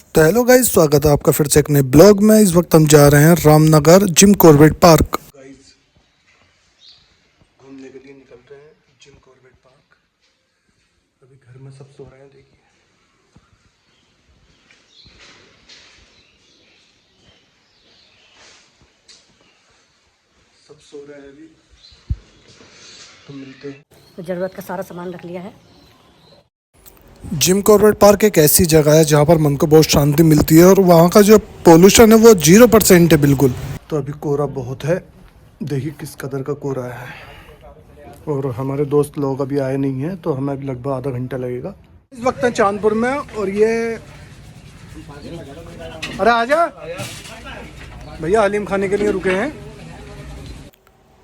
तो hello guys, स्वागत है आपका फिर से एक नए ब्लॉग में। इस वक्त हम जा रहे हैं Ramnagar Jim Corbett park. Guys घूमने के लिए निकल रहे हैं जिम कॉर्बेट पार्क। अभी घर में सब सो रहे हैं, देखिए सब सो रहे हैं अभी। तो मिलते हैं। तो ज़रूरत का सारा सामान रख लिया है। जिम कॉर्बेट पार्क एक ऐसी जगह है जहाँ पर मन को बहुत शांति मिलती है और वहाँ का जो पोल्यूशन है वो 0% है बिल्कुल। तो अभी कोहरा बहुत है, देखिए किस कदर का कोहरा है। और हमारे दोस्त लोग अभी आए नहीं हैं तो हमें लगभग आधा घंटा लगेगा। इस वक्त है चांदपुर में और ये अरे आजा भैया, हलीम खाने के लिए रुके हैं।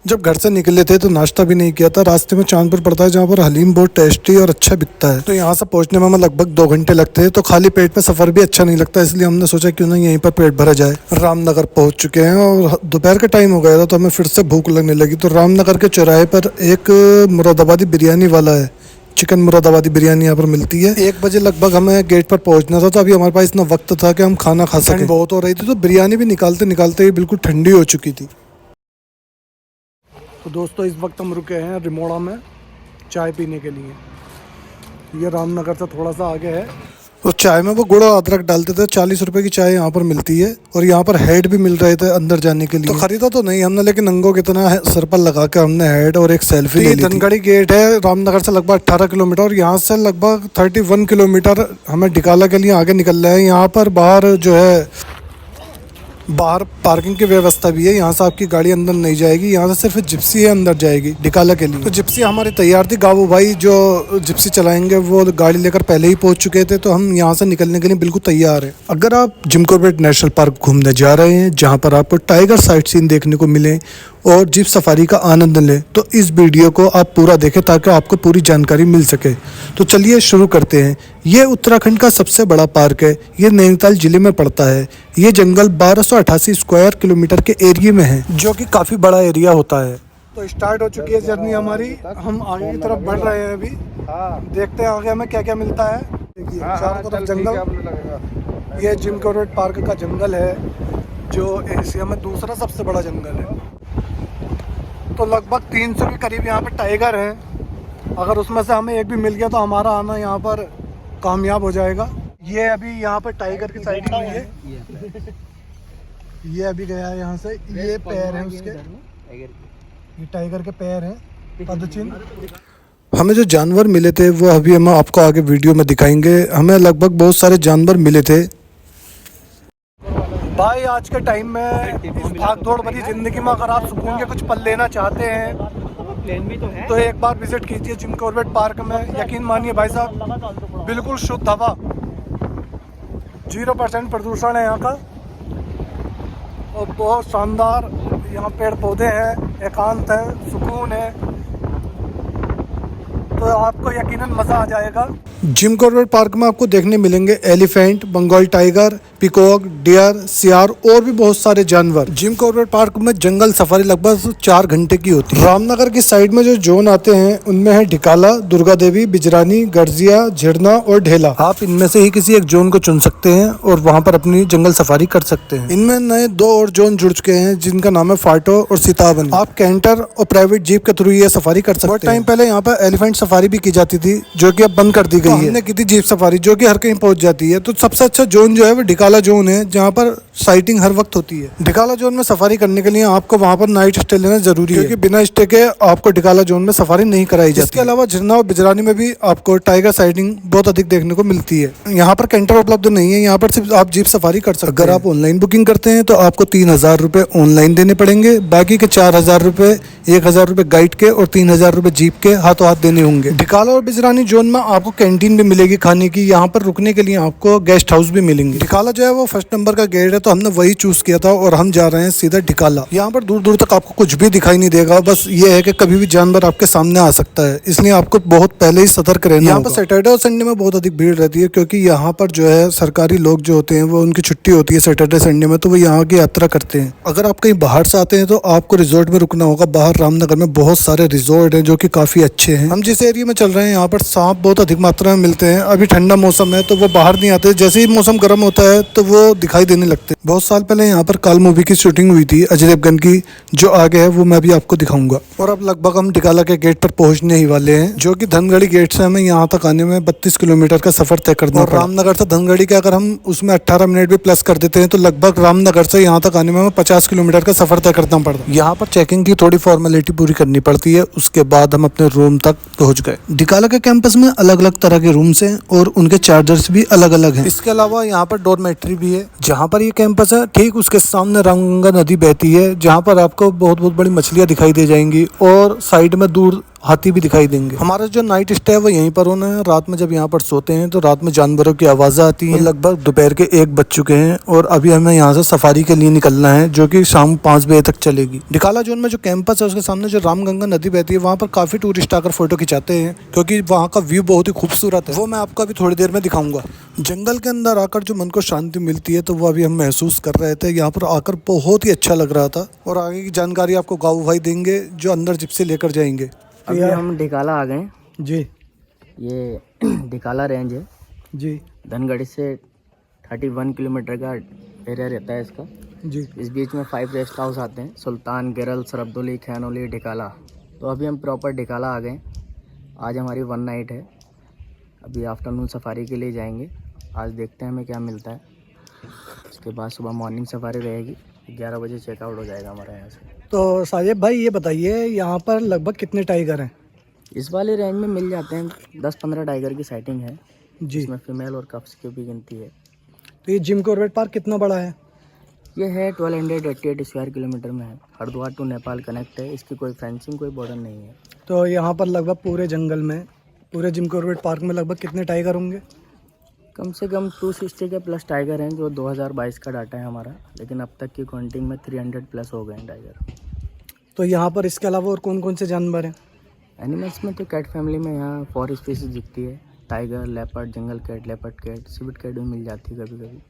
जब घर से निकले थे तो नाश्ता भी नहीं किया था। रास्ते में चांदपुर पड़ता है जहाँ पर हलीम बहुत टेस्टी और अच्छा बिकता है। तो यहाँ से पहुँचने में हमें लगभग 2 घंटे लगते हैं। तो खाली पेट में सफ़र भी अच्छा नहीं लगता, इसलिए हमने सोचा क्यों ना यहीं पर पेट भरा जाए। रामनगर पहुँच चुके हैं और दोपहर का टाइम हो गया था तो हमें फिर से भूख लगने लगी। तो रामनगर के चौराहे पर एक मुरादाबादी बिरयानी वाला है, चिकन मुरादाबादी बिरयानी यहाँ पर मिलती है। 1 बजे लगभग हमें गेट पर पहुँचना था, तो अभी हमारे पास इतना वक्त था कि हम खाना खा सकें। बहुत हो रही थी तो बिरयानी भी निकालते निकालते ही बिल्कुल ठंडी हो चुकी थी। तो दोस्तों इस वक्त हम रुके हैं रिमोड़ा में चाय पीने के लिए। ये रामनगर से थोड़ा सा आगे है। तो चाय में वो गुड़ और अदरक डालते थे। 40 रुपए की चाय यहाँ पर मिलती है और यहाँ पर हेड भी मिल रहे थे अंदर जाने के लिए। तो खरीदा तो नहीं हमने, लेकिन नंगो कितना सर पर लगा के हमने हेड और एक सेल्फी ले ली। धनगढ़ी गेट है रामनगर से लगभग 18 किलोमीटर और यहाँ से लगभग 31 किलोमीटर हमें डिकाला के लिए आगे निकलना है। यहाँ पर बाहर जो है बाहर पार्किंग की व्यवस्था भी है। यहाँ से आपकी गाड़ी अंदर नहीं जाएगी, यहाँ से सिर्फ जिप्सी है अंदर जाएगी डिकाला के लिए। तो जिप्सी हमारी तैयार थी। गाबू भाई जो जिप्सी चलाएंगे वो गाड़ी लेकर पहले ही पहुँच चुके थे, तो हम यहाँ से निकलने के लिए बिल्कुल तैयार हैं। अगर आप जिम कॉर्बेट नेशनल पार्क घूमने जा रहे हैं जहाँ पर आपको टाइगर साइट सीन देखने को मिले और जीप सफारी का आनंद लें, तो इस वीडियो को आप पूरा देखें ताकि आपको पूरी जानकारी मिल सके। तो चलिए शुरू करते हैं। ये उत्तराखंड का सबसे बड़ा पार्क है। ये नैनीताल जिले में पड़ता है। ये जंगल 1288 स्क्वायर किलोमीटर के एरिया में है, जो कि काफ़ी बड़ा एरिया होता है। तो स्टार्ट हो चुकी है जर्नी हमारी। हम आगे की तरफ बढ़ रहे हैं अभी। देखते हैं आगे हमें क्या क्या मिलता है। देखिए चारों तरफ जंगल। ये जिम कॉर्बेट पार्क का जंगल है जो एशिया में दूसरा सबसे बड़ा जंगल है। तो लगभग 300 के करीब यहाँ पे टाइगर हैं। अगर उसमें से हमें एक भी मिल गया तो हमारा आना यहाँ पर कामयाब हो जाएगा। ये अभी यहाँ पर टाइगर की साइडिंग हुई है। ये अभी गया है यहाँ से। ये पैर हैं उसके, ये टाइगर के पैर हैं, पदचिन्ह। हमें जो जानवर मिले थे वो अभी हम आपको आगे वीडियो में दिखाएंगे। हमें लगभग बहुत सारे जानवर मिले थे। भाई आज के टाइम में इस भागदौड़ भरी जिंदगी में अगर आप सुकून के कुछ पल लेना चाहते हैं तो एक बार विजिट कीजिए जिम कॉर्बेट पार्क में। यकीन मानिए भाई साहब, बिल्कुल शुद्ध हवा, 0% प्रदूषण है यहाँ का और बहुत शानदार यहाँ पेड़ पौधे हैं, एकांत है, सुकून है। तो आपको यकीनन मज़ा आ जाएगा। जिम कॉर्बेट पार्क में आपको देखने मिलेंगे elephant, Bengal tiger, peacock, deer, सियार और भी बहुत सारे जानवर। जिम कॉर्बेट पार्क में जंगल सफारी लगभग 4 घंटे की होती है। रामनगर की साइड में जो जोन आते हैं उनमें है ढिकाला, दुर्गा देवी, बिजरानी, गर्जिया, झिरना और ढेला। आप इनमें से ही किसी एक जोन को चुन सकते हैं और वहाँ पर अपनी जंगल सफारी कर सकते हैं। इनमें नए 2 और जोन जुड़ चुके हैं जिनका नाम है फाटो और सीतावन। आप कैंटर और प्राइवेट जीप के थ्रू ये सफारी कर सकते हैं। बहुत टाइम पहले यहाँ पर एलिफेंट सफारी भी की जाती थी जो कि अब बंद कर दी गई है। हमने की थी जीप सफारी जो कि हर कहीं पहुंच जाती है। तो सबसे अच्छा जोन जो है वो ढिकाला जोन है जहाँ पर साइटिंग हर वक्त होती है। ढिकाला जोन में सफारी करने के लिए आपको वहाँ पर नाइट स्टे लेना जरूरी है, क्योंकि बिना स्टे के आपको ढिकाला जोन में सफारी नहीं कराई जाती। इसके अलावा झिरना और बिजरानी में भी आपको टाइगर साइटिंग बहुत अधिक देखने को मिलती है। यहाँ पर कैंटर उपलब्ध नहीं है, यहाँ पर सिर्फ आप जीप सफारी कर सकते हैं। अगर आप ऑनलाइन बुकिंग करते हैं तो आपको 3000 रुपये ऑनलाइन देने पड़ेंगे। बाकी के 4000 रुपये, 1000 रुपये गाइड के और 3000 रुपये जीप के हाथों हाथ देने होंगे। ढिकाला और बिजरानी जोन में आपको कैंटीन भी मिलेगी खाने की। यहाँ पर रुकने के लिए आपको गेस्ट हाउस भी मिलेंगे। ढिकाला जो है वो फर्स्ट नंबर का गेट है, तो हमने वही चूज किया था और हम जा रहे हैं सीधा ढिकाला। यहाँ पर दूर दूर तक आपको कुछ भी दिखाई नहीं देगा, बस ये है कि कभी भी जानवर आपके सामने आ सकता है, इसलिए आपको बहुत पहले ही सतर्क रहना। यहाँ पर सैटरडे और संडे में बहुत अधिक भीड़ रहती है, क्योंकि यहाँ पर जो है सरकारी लोग जो होते हैं वो उनकी छुट्टी होती है सैटरडे संडे में, तो वो यहाँ की यात्रा करते हैं। अगर आप कहीं बाहर से आते हैं तो आपको रिजॉर्ट में रुकना होगा। बाहर रामनगर में बहुत सारे रिजॉर्ट हैं जो कि काफी अच्छे हैं। हम जिस एरिया में चल रहे हैं यहाँ पर सांप बहुत अधिक मात्रा में मिलते हैं। अभी ठंडा मौसम है तो वो बाहर नहीं आते, जैसे ही मौसम गर्म होता है तो वो दिखाई देने लगते हैं। बहुत साल पहले यहाँ पर काल मूवी की शूटिंग हुई थी अजय देवगन की, जो आगे है वो मैं भी आपको दिखाऊंगा। और अब लगभग हम ढिकाला के गेट पर पहुंचने ही वाले हैं, जो कि धनगढ़ी गेट से हमें यहाँ तक आने में 32 किलोमीटर का सफर तय करना है। रामनगर से धनगढ़ी का अगर हम उसमें 18 मिनट भी प्लस कर देते हैं तो लगभग रामनगर से यहाँ तक आने में हमें 50 किलोमीटर का सफर तय करना पड़ता है। यहाँ पर चेकिंग की थोड़ी फॉर्मेलिटी पूरी करनी पड़ती है, उसके बाद हम अपने रूम तक पहुंच गए। ढिकाला के कैंपस में अलग अलग तरह के रूम्स हैं और उनके चार्जर्स भी अलग अलग हैं। इसके अलावा यहाँ पर डॉर्मेट्री भी है। जहाँ पर ये कैंपस है ठीक उसके सामने रामगंगा नदी बहती है, जहाँ पर आपको बहुत बहुत बड़ी मछलियाँ दिखाई दे जाएंगी और साइड में दूर हाथी भी दिखाई देंगे। हमारा जो नाइट स्टे है वो यहीं पर होना है। रात में जब यहाँ पर सोते हैं तो रात में जानवरों की आवाज़ें आती हैं। लगभग दोपहर के 1 बज चुके हैं और अभी हमें यहाँ से सफारी के लिए निकलना है, जो कि शाम 5 बजे तक चलेगी। ढिकाला जोन में जो कैंपस है उसके सामने जो रामगंगा नदी बहती है, वहाँ पर काफ़ी टूरिस्ट आकर फोटो खिंचाते हैं, क्योंकि वहाँ का व्यू बहुत ही खूबसूरत है। वो मैं आपको अभी थोड़ी देर में दिखाऊंगा। जंगल के अंदर आकर जो मन को शांति मिलती है तो वो अभी हम महसूस कर रहे थे। यहाँ पर आकर बहुत ही अच्छा लग रहा था और आगे की जानकारी आपको गाँव भाई देंगे जो अंदर जिप्सी लेकर जाएंगे। अभी हम ढिकाला आ गए जी। ये ढिकाला रेंज है जी। धनगढ़ी से 31 किलोमीटर का एरिया रहता है इसका जी। इस बीच में 5 रेस्ट हाउस आते हैं, सुल्तान, गिरल, सरब्दोली, खैनोली, ढिकाला। तो अभी हम प्रॉपर ढिकाला आ गए। आज हमारी 1 नाइट है। अभी आफ्टरनून सफारी के लिए जाएंगे। आज देखते हैं हमें क्या मिलता है। उसके बाद सुबह मॉर्निंग सफारी रहेगी। 11 बजे चेकआउट हो जाएगा हमारा यहाँ से। तो साजिब भाई ये बताइए यहाँ पर लगभग कितने टाइगर हैं? इस वाले रेंज में मिल जाते हैं 10-15 टाइगर की साइटिंग है जी। इसमें फीमेल और कप्स की भी गिनती है। तो ये जिम कॉर्बेट पार्क कितना बड़ा है? ये है 1288 स्क्वायर किलोमीटर में है। हरिद्वार टू नेपाल कनेक्ट है। इसकी कोई फेंसिंग कोई बॉर्डर नहीं है। तो यहाँ पर लगभग पूरे जंगल में, पूरे जिम कॉर्बेट पार्क में लगभग कितने टाइगर होंगे? कम से कम 260 के प्लस टाइगर हैं, जो 2022 का डाटा है हमारा, लेकिन अब तक की काउंटिंग में 300 प्लस हो गए हैं टाइगर। तो यहाँ पर इसके अलावा और कौन कौन से जानवर हैं? एनिमल्स में तो कैट फैमिली में यहाँ 4 स्पीसीज दिखती है। Tiger, leopard, jungle cat, leopard cat, civet cat भी मिल जाती है कभी कभी।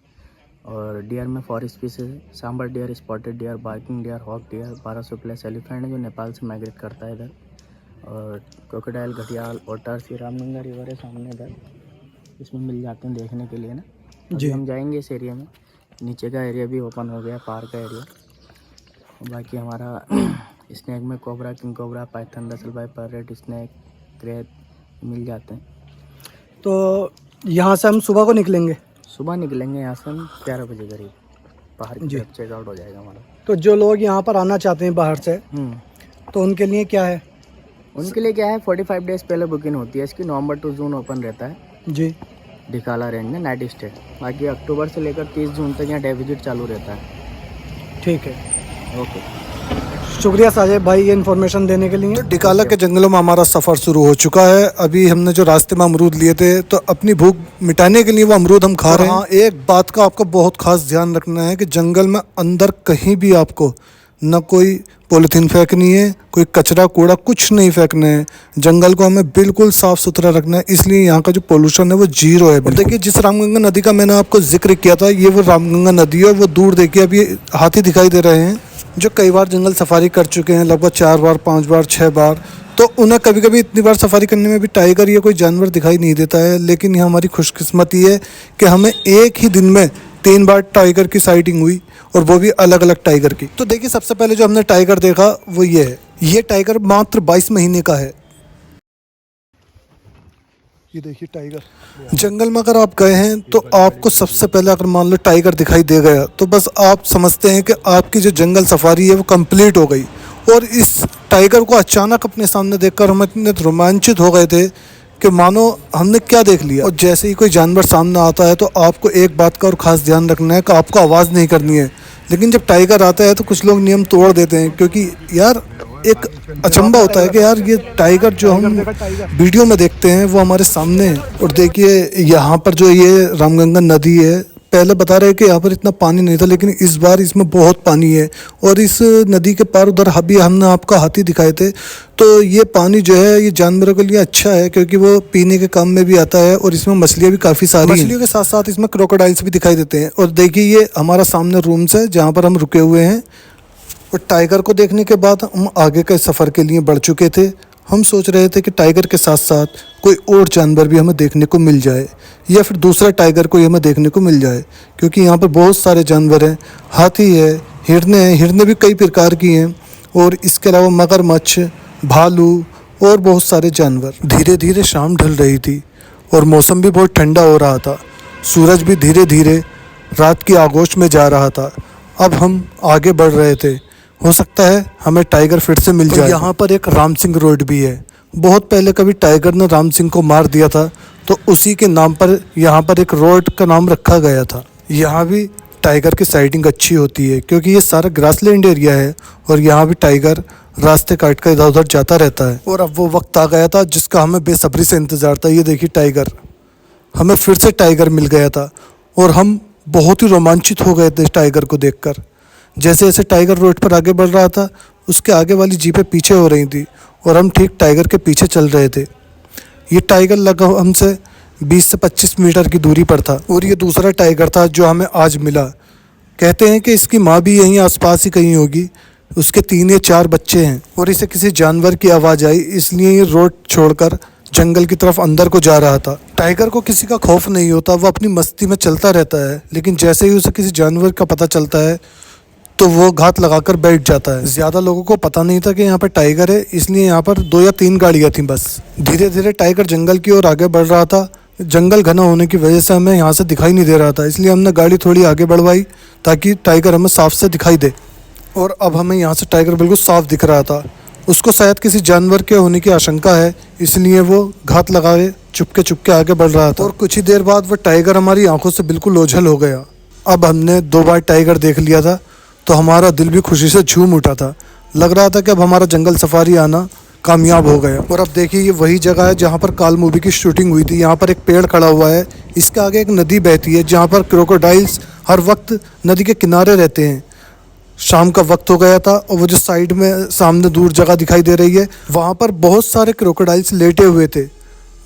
और डियर में 4 स्पीसीज है। Sambar deer, spotted deer, barking deer, hog deer, 1200 plus elephant है जो नेपाल से माइग्रेट करता है इधर। और क्रोकोडाइल, घड़ियाल, ओटर्स, ये रामगंगा रिवर है सामने इधर, इसमें मिल जाते हैं देखने के लिए ना जी। हम जाएंगे इस एरिया में। नीचे का एरिया भी ओपन हो गया, पार्क का एरिया। बाकी हमारा स्नैक में cobra, king cobra, python, Russell बाई, पैरेट, स्नैक, क्रेप मिल जाते हैं। तो यहाँ से हम सुबह को निकलेंगे? सुबह निकलेंगे यहाँ से हम 11 बजे करीब। बाहर की तरफ चेकआउट हो जाएगा हमारा। तो जो लोग यहाँ पर आना चाहते हैं बाहर से, तो उनके लिए क्या है? उनके लिए क्या है, 45 डेज पहले बुकिंग होती है इसकी। नवंबर टू जून ओपन रहता है जी ढिकाला रेंज में नाइट स्टे। बाकी अक्टूबर से लेकर 30 जून तक यहाँ डे विजिट चालू रहता है। ठीक है, ओके। शुक्रिया साजिब भाई ये इन्फॉर्मेशन देने के लिए। तो ढिकाला के जंगलों में हमारा सफ़र शुरू हो चुका है। अभी हमने जो रास्ते में अमरूद लिए थे तो अपनी भूख मिटाने के लिए वो अमरूद हम खा रहे हैं। एक बात का आपको बहुत खास ध्यान रखना है कि जंगल में अंदर कहीं भी आपको न कोई पॉलीथीन फेंकनी है, कोई कचरा कूड़ा कुछ नहीं फेंकना है। जंगल को हमें बिल्कुल साफ सुथरा रखना है, इसलिए यहाँ का जो पोल्यूशन है वो 0 है। और देखिए जिस रामगंगा नदी का मैंने आपको जिक्र किया था, ये वो रामगंगा नदी है। वो दूर देखिए अभी हाथी दिखाई दे रहे हैं जो कई बार जंगल सफारी कर चुके हैं, लगभग 4 बार, 5 बार, 6 बार। तो उन्हें कभी कभी इतनी बार सफारी करने में भी टाइगर या कोई जानवर दिखाई नहीं देता है। लेकिन ये हमारी खुशकिस्मती है कि हमें एक ही दिन में 3 बार टाइगर की साइटिंग हुई, और वो भी अलग अलग टाइगर की। तो देखिए सबसे पहले जो हमने टाइगर देखा वो ये है। ये टाइगर मात्र 22 महीने का है। ये देखिए टाइगर। जंगल में अगर आप गए हैं तो आपको सबसे पहले अगर मान लो टाइगर दिखाई दे गया तो बस आप समझते हैं कि आपकी जो जंगल सफारी है वो कंप्लीट हो गई। और इस टाइगर को अचानक अपने सामने देखकर हम इतने रोमांचित हो गए थे कि मानो हमने क्या देख लिया। और जैसे ही कोई जानवर सामने आता है तो आपको एक बात का और ख़ास ध्यान रखना है कि आपको आवाज़ नहीं करनी है। लेकिन जब टाइगर आता है तो कुछ लोग नियम तोड़ देते हैं, क्योंकि यार एक अचंभा होता है कि यार ये टाइगर जो हम वीडियो में देखते हैं वो हमारे सामने है। और देखिए यहाँ पर जो ये रामगंगा नदी है, पहले बता रहे हैं कि यहाँ पर इतना पानी नहीं था, लेकिन इस बार इसमें बहुत पानी है। और इस नदी के पार उधर अभी हमने आपको हाथी दिखाए थे, तो ये पानी जो है ये जानवरों के लिए अच्छा है, क्योंकि वो पीने के काम में भी आता है। और इसमें मछलियाँ भी काफ़ी सारी हैं। मछलियों के साथ साथ इसमें क्रोकोडाइल्स भी दिखाई देते हैं। और देखिए ये हमारा सामने रूम्स है जहाँ पर हम रुके हुए हैं। और टाइगर को देखने के बाद हम आगे के सफ़र के लिए बढ़ चुके थे। हम सोच रहे थे कि टाइगर के साथ साथ कोई और जानवर भी हमें देखने को मिल जाए, या फिर दूसरा टाइगर कोई हमें देखने को मिल जाए, क्योंकि यहाँ पर बहुत सारे जानवर हैं। हाथी है, हिरने हैं, हिरने भी कई प्रकार की हैं, और इसके अलावा मगरमच्छ, भालू और बहुत सारे जानवर। धीरे धीरे शाम ढल रही थी और मौसम भी बहुत ठंडा हो रहा था। सूरज भी धीरे धीरे रात की आगोश में जा रहा था। अब हम आगे बढ़ रहे थे, हो सकता है हमें टाइगर फिर से मिल जाए। यहाँ पर एक राम सिंह रोड भी है। बहुत पहले कभी टाइगर ने राम सिंह को मार दिया था, तो उसी के नाम पर यहाँ पर एक रोड का नाम रखा गया था। यहाँ भी टाइगर की साइडिंग अच्छी होती है, क्योंकि ये सारा ग्रासलैंड एरिया है और यहाँ भी टाइगर रास्ते काट कर इधर उधर जाता रहता है। और अब वो वक्त आ गया था जिसका हमें बेसब्री से इंतज़ार था। ये देखिए टाइगर, हमें फिर से टाइगर मिल गया था और हम बहुत ही रोमांचित हो गए थे इस टाइगर को देखकर। जैसे जैसे टाइगर रोड पर आगे बढ़ रहा था, उसके आगे वाली जीपें पीछे हो रही थी और हम ठीक टाइगर के पीछे चल रहे थे। ये टाइगर लगा हमसे 20 से 25 मीटर की दूरी पर था। और ये दूसरा टाइगर था जो हमें आज मिला। कहते हैं कि इसकी माँ भी यहीं आसपास ही कहीं होगी। उसके 3 या 4 बच्चे हैं और इसे किसी जानवर की आवाज़ आई, इसलिए ये रोड छोड़कर जंगल की तरफ अंदर को जा रहा था। टाइगर को किसी का खौफ नहीं होता, वो अपनी मस्ती में चलता रहता है, लेकिन जैसे ही उसे किसी जानवर का पता चलता है तो वो घात लगाकर बैठ जाता है। ज़्यादा लोगों को पता नहीं था कि यहाँ पर टाइगर है, इसलिए यहाँ पर 2 या 3 गाड़ियाँ थीं बस। धीरे धीरे टाइगर जंगल की ओर आगे बढ़ रहा था। जंगल घना होने की वजह से हमें यहाँ से दिखाई नहीं दे रहा था, इसलिए हमने गाड़ी थोड़ी आगे बढ़वाई ताकि टाइगर हमें साफ से दिखाई दे। और अब हमें यहाँ से टाइगर बिल्कुल साफ दिख रहा था। उसको शायद किसी जानवर के होने की आशंका है, इसलिए वो घात लगाए चुपके आगे बढ़ रहा था। और कुछ ही देर बाद वो टाइगर हमारी आंखों से बिल्कुल ओझल हो गया। अब हमने 2 बार टाइगर देख लिया था, तो हमारा दिल भी खुशी से झूम उठा था। लग रहा था कि अब हमारा जंगल सफारी आना कामयाब हो गया। और अब देखिए ये वही जगह है जहाँ पर काल मूवी की शूटिंग हुई थी। यहाँ पर एक पेड़ खड़ा हुआ है, इसके आगे एक नदी बहती है जहाँ पर क्रोकोडाइल्स हर वक्त नदी के किनारे रहते हैं। शाम का वक्त हो गया था और वो जो साइड में सामने दूर जगह दिखाई दे रही है, वहाँ पर बहुत सारे क्रोकोडाइल्स लेटे हुए थे।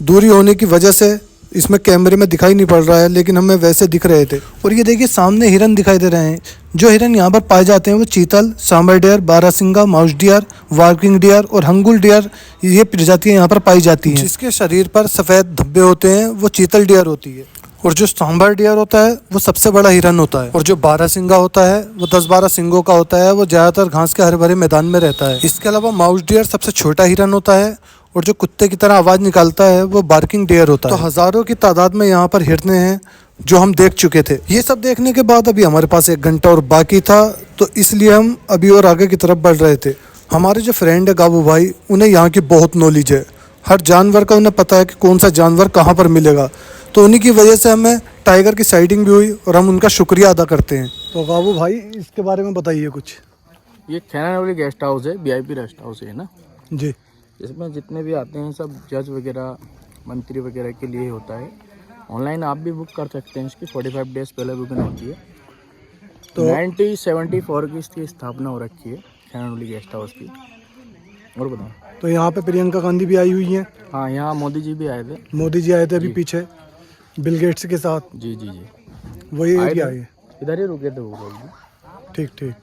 दूरी होने की वजह से इसमें कैमरे में दिखाई नहीं पड़ रहा है, लेकिन हमें वैसे दिख रहे थे। और ये देखिए सामने हिरन दिखाई दे रहे हैं। जो हिरन यहाँ पर पाए जाते हैं वो chital, sambar deer, barasingha, mouse deer, barking deer और हंगुल डियर, ये प्रजातियाँ यहाँ पर पाई जाती हैं। जिसके शरीर पर सफ़ेद धब्बे होते हैं वो चीतल डियर होती है। और जो सांबर डियर होता है वो सबसे बड़ा हिरन होता है। और जो बारहसिंगा होता है वो 10-12 सिंगों का होता है। वो ज़्यादातर घास के हरे भरे मैदान में रहता है। इसके अलावा माउस डियर सबसे छोटा हिरन होता है और जो कुत्ते की तरह आवाज़ निकालता है वो बार्किंग डियर होता है। तो हज़ारों की तादाद में यहाँ पर हिरने हैं जो हम देख चुके थे। ये सब देखने के बाद अभी हमारे पास 1 घंटा और बाकी था, तो इसलिए हम अभी और आगे की तरफ बढ़ रहे थे। हमारे जो फ्रेंड है गाबू भाई, उन्हें यहाँ की बहुत नॉलेज है। हर जानवर का उन्हें पता है कि कौन सा जानवर कहाँ पर मिलेगा, तो उन्हीं की वजह से हमें टाइगर की साइटिंग भी हुई और हम उनका शुक्रिया अदा करते हैं। तो गाबू भाई इसके बारे में बताइए कुछ। ये खैनावली गेस्ट हाउस है, VIP रेस्ट हाउस है ना जी। इसमें जितने भी आते हैं सब जज वगैरह, मंत्री वगैरह के लिए होता है। ऑनलाइन आप भी बुक कर सकते हैं, इसकी 45 डेज पहले बुकिंग होती है। तो 1974 की इसकी स्थापना हो रखी है खैनावली गेस्ट हाउस की। और बताओ। तो यहाँ पे प्रियंका गांधी भी आई हुई हैं। हाँ, यहाँ मोदी जी भी आए थे। मोदी जी आए थे अभी पीछे बिल गेट्स के साथ। जी। वही एरिया है, इधर ही रुके थे वो लोग। ठीक।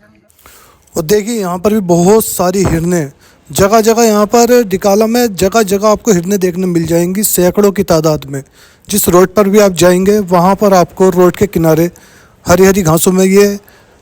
और देखिए यहाँ पर भी बहुत सारी हिरनें जगह जगह, यहाँ पर डिकाला में जगह जगह आपको हिरनें देखने मिल जाएंगी, सैकड़ों की तादाद में। जिस रोड पर भी आप जाएंगे वहाँ पर आपको रोड के किनारे हरी हरी घासों में ये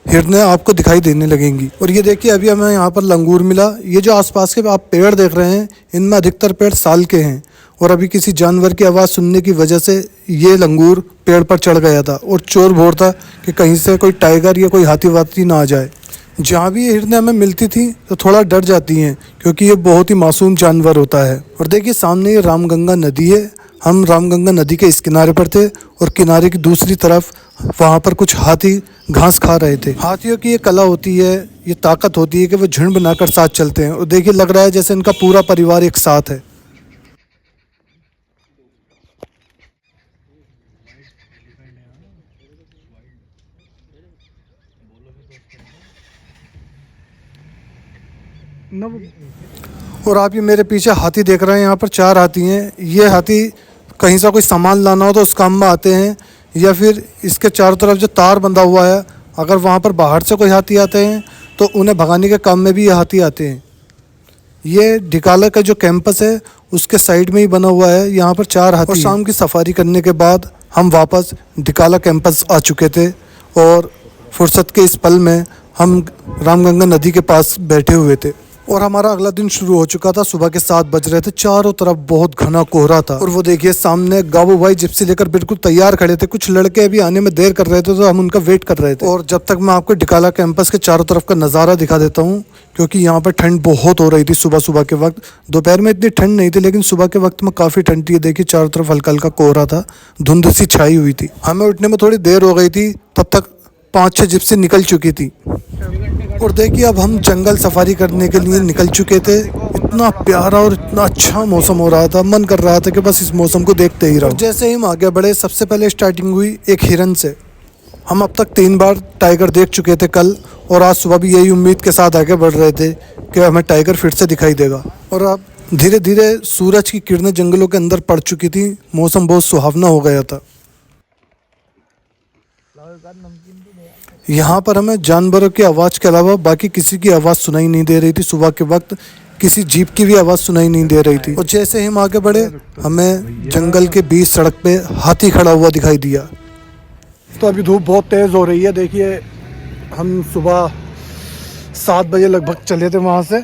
हिरनें आपको दिखाई देने लगेंगी। और ये देखिए अभी हमें यहाँ पर लंगूर मिला। ये जो आसपास के आप पेड़ देख रहे हैं, इनमें अधिकतर पेड़ साल के हैं और अभी किसी जानवर की आवाज़ सुनने की वजह से ये लंगूर पेड़ पर चढ़ गया था और चोर भोर था कि कहीं से कोई टाइगर या कोई हाथी वाती ना आ जाए। जहाँ भी ये हिरनें हमें मिलती थी तो थोड़ा डर जाती हैं, क्योंकि ये बहुत ही मासूम जानवर होता है। और देखिए सामने ये रामगंगा नदी है। हम रामगंगा नदी के इस किनारे पर थे और किनारे की दूसरी तरफ वहाँ पर कुछ हाथी घास खा रहे थे। हाथियों की ये कला होती है, ये ताकत होती है कि वो झुंड बनाकर साथ चलते हैं। और देखिए लग रहा है जैसे इनका पूरा परिवार एक साथ है। और आप ये मेरे पीछे हाथी देख रहे हैं, यहाँ पर 4 हाथी हैं। ये हाथी कहीं से कोई सामान लाना हो तो उस काम में आते हैं, या फिर इसके चारों तरफ जो तार बंधा हुआ है, अगर वहाँ पर बाहर से कोई हाथी आते हैं तो उन्हें भगाने के काम में भी ये हाथी आते हैं। ये ढिकाला का जो कैंपस है उसके साइड में ही बना हुआ है, यहाँ पर 4 हाथी। और शाम की सफारी करने के बाद हम वापस ढिकाला कैंपस आ चुके थे और फुर्सत के इस पल में हम रामगंगा नदी के पास बैठे हुए थे और हमारा अगला दिन शुरू हो चुका था। सुबह के 7 बज रहे थे, चारों तरफ बहुत घना कोहरा था। और वो देखिए सामने गाबू भाई जिप्सी लेकर बिल्कुल तैयार खड़े थे। कुछ लड़के अभी आने में देर कर रहे थे तो हम उनका वेट कर रहे थे। और जब तक मैं आपको ढिकाला कैंपस के चारों तरफ का नज़ारा दिखा देता हूँ, क्योंकि यहाँ पर ठंड बहुत हो रही थी सुबह सुबह के वक्त। दोपहर में इतनी ठंड नहीं थी, लेकिन सुबह के वक्त में काफ़ी ठंड थी। देखिए चारों तरफ हल्का हल्का कोहरा था, धुंध सी छाई हुई थी। हमें उठने में थोड़ी देर हो गई थी, तब तक 5-6 जिप्सी निकल चुकी थी। और देखिए अब हम जंगल सफारी करने के लिए निकल चुके थे। इतना प्यारा और इतना अच्छा मौसम हो रहा था, मन कर रहा था कि बस इस मौसम को देखते ही रहो। जैसे ही हम आगे बढ़े, सबसे पहले स्टार्टिंग हुई एक हिरन से। हम अब तक 3 बार टाइगर देख चुके थे कल, और आज सुबह भी यही उम्मीद के साथ आगे बढ़ रहे थे कि हमें टाइगर फिर से दिखाई देगा। और अब धीरे धीरे सूरज की किरणें जंगलों के अंदर पड़ चुकी थी, मौसम बहुत सुहावना हो गया था। यहाँ पर हमें जानवरों की आवाज़ के अलावा बाकी किसी की आवाज़ सुनाई नहीं दे रही थी। सुबह के वक्त किसी जीप की भी आवाज़ सुनाई नहीं दे रही थी। और जैसे ही हम आगे बढ़े, हमें जंगल के बीच सड़क पे हाथी खड़ा हुआ दिखाई दिया। तो अभी धूप बहुत तेज़ हो रही है। देखिए हम सुबह 7 बजे लगभग चले थे वहाँ से।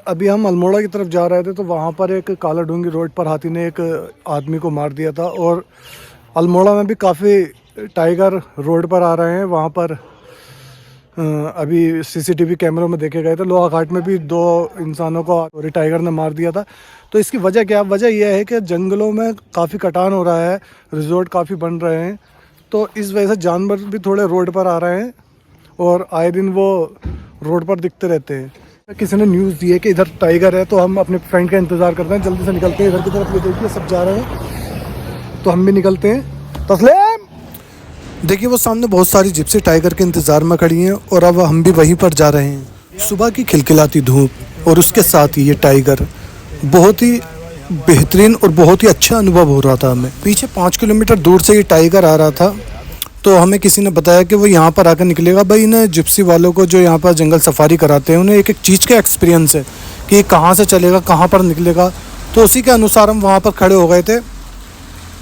अभी हम अल्मोड़ा की तरफ जा रहे थे तो वहाँ पर एक काला डूंगी रोड पर हाथी ने एक आदमी को मार दिया था। और अल्मोड़ा में भी काफ़ी टाइगर रोड पर आ रहे हैं। वहाँ पर अभी सीसीटीवी कैमरों में देखे गए थे। लोहा घाट में भी 2 इंसानों को टाइगर ने मार दिया था। तो इसकी वजह क्या? वजह यह है कि जंगलों में काफ़ी कटान हो रहा है, रिजॉर्ट काफ़ी बन रहे हैं, तो इस वजह से जानवर भी थोड़े रोड पर आ रहे हैं और आए दिन वो रोड पर दिखते रहते हैं। किसी ने न्यूज़ दी है कि इधर टाइगर है, तो हम अपने फ्रेंड का इंतज़ार करते हैं, जल्दी से निकलते हैं इधर की तरफ। ये देखिए सब जा रहे हैं तो हम भी निकलते हैं। तस्लीम देखिए वो सामने बहुत सारी जिप्सी टाइगर के इंतज़ार में खड़ी हैं और अब हम भी वहीं पर जा रहे हैं। सुबह की खिलखिलाती धूप और उसके साथ ही ये टाइगर, बहुत ही बेहतरीन और बहुत ही अच्छा अनुभव हो रहा था हमें। पीछे 5 किलोमीटर दूर से ये टाइगर आ रहा था, तो हमें किसी ने बताया कि वो यहाँ पर आकर निकलेगा। भाई इन्हें जिप्सी वालों को जो यहाँ पर जंगल सफारी कराते हैं, उन्हें एक एक चीज़ का एक्सपीरियंस है कि ये कहाँ से चलेगा, कहाँ पर निकलेगा। तो उसी के अनुसार हम वहाँ पर खड़े हो गए थे।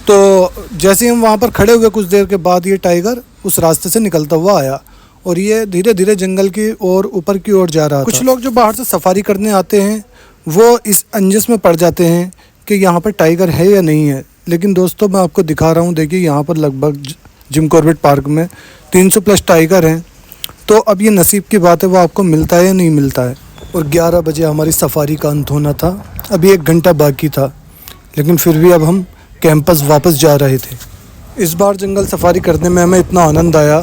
तो जैसे ही हम वहाँ पर खड़े हुए, कुछ देर के बाद ये टाइगर उस रास्ते से निकलता हुआ आया और ये धीरे धीरे जंगल की ओर ऊपर की ओर जा रहा था। कुछ लोग जो बाहर से सफारी करने आते हैं वो इस अंजस में पड़ जाते हैं कि यहाँ पर टाइगर है या नहीं है। लेकिन दोस्तों मैं आपको दिखा रहा हूँ, देखिए यहाँ पर लगभग जिम कॉर्बेट पार्क में 300+ टाइगर हैं। तो अब ये नसीब की बात है, वो आपको मिलता है या नहीं मिलता है। और 11 बजे हमारी सफारी का अंत होना था, अभी 1 घंटा बाकी था, लेकिन फिर भी अब हम कैंपस वापस जा रहे थे। इस बार जंगल सफारी करने में हमें इतना आनंद आया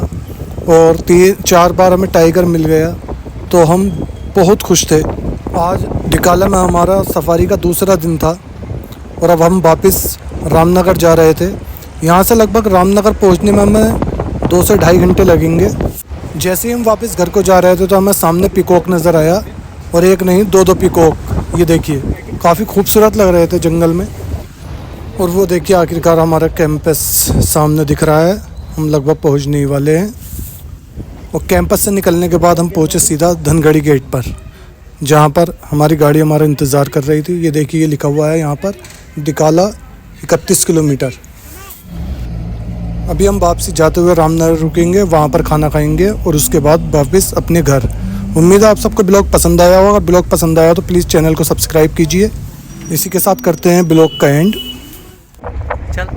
और 3-4 बार हमें टाइगर मिल गया, तो हम बहुत खुश थे। आज ढिकाला में हमारा सफारी का दूसरा दिन था और अब हम वापस रामनगर जा रहे थे। यहाँ से लगभग रामनगर पहुँचने में हमें 2 से 2.5 घंटे लगेंगे। जैसे ही हम वापस घर को जा रहे थे तो हमें सामने पीकॉक नज़र आया, और एक नहीं 2 पीकॉक। ये देखिए काफ़ी खूबसूरत लग रहे थे जंगल में। और वो देखिए आखिरकार हमारा कैंपस सामने दिख रहा है, हम लगभग पहुंचने ही वाले हैं। और कैंपस से निकलने के बाद हम पहुंचे सीधा धनगढ़ी गेट पर, जहां पर हमारी गाड़ी हमारा इंतज़ार कर रही थी। ये देखिए ये लिखा हुआ है यहाँ पर ढिकाला 31 किलोमीटर। अभी हम वापसी जाते हुए रामनगर रुकेंगे, वहाँ पर खाना खाएंगे और उसके बाद वापस अपने घर। उम्मीद है आप सबको ब्लॉग पसंद आया होगा। अगर ब्लॉग पसंद आया तो प्लीज़ चैनल को सब्सक्राइब कीजिए। इसी के साथ करते हैं ब्लॉग का एंड। चल।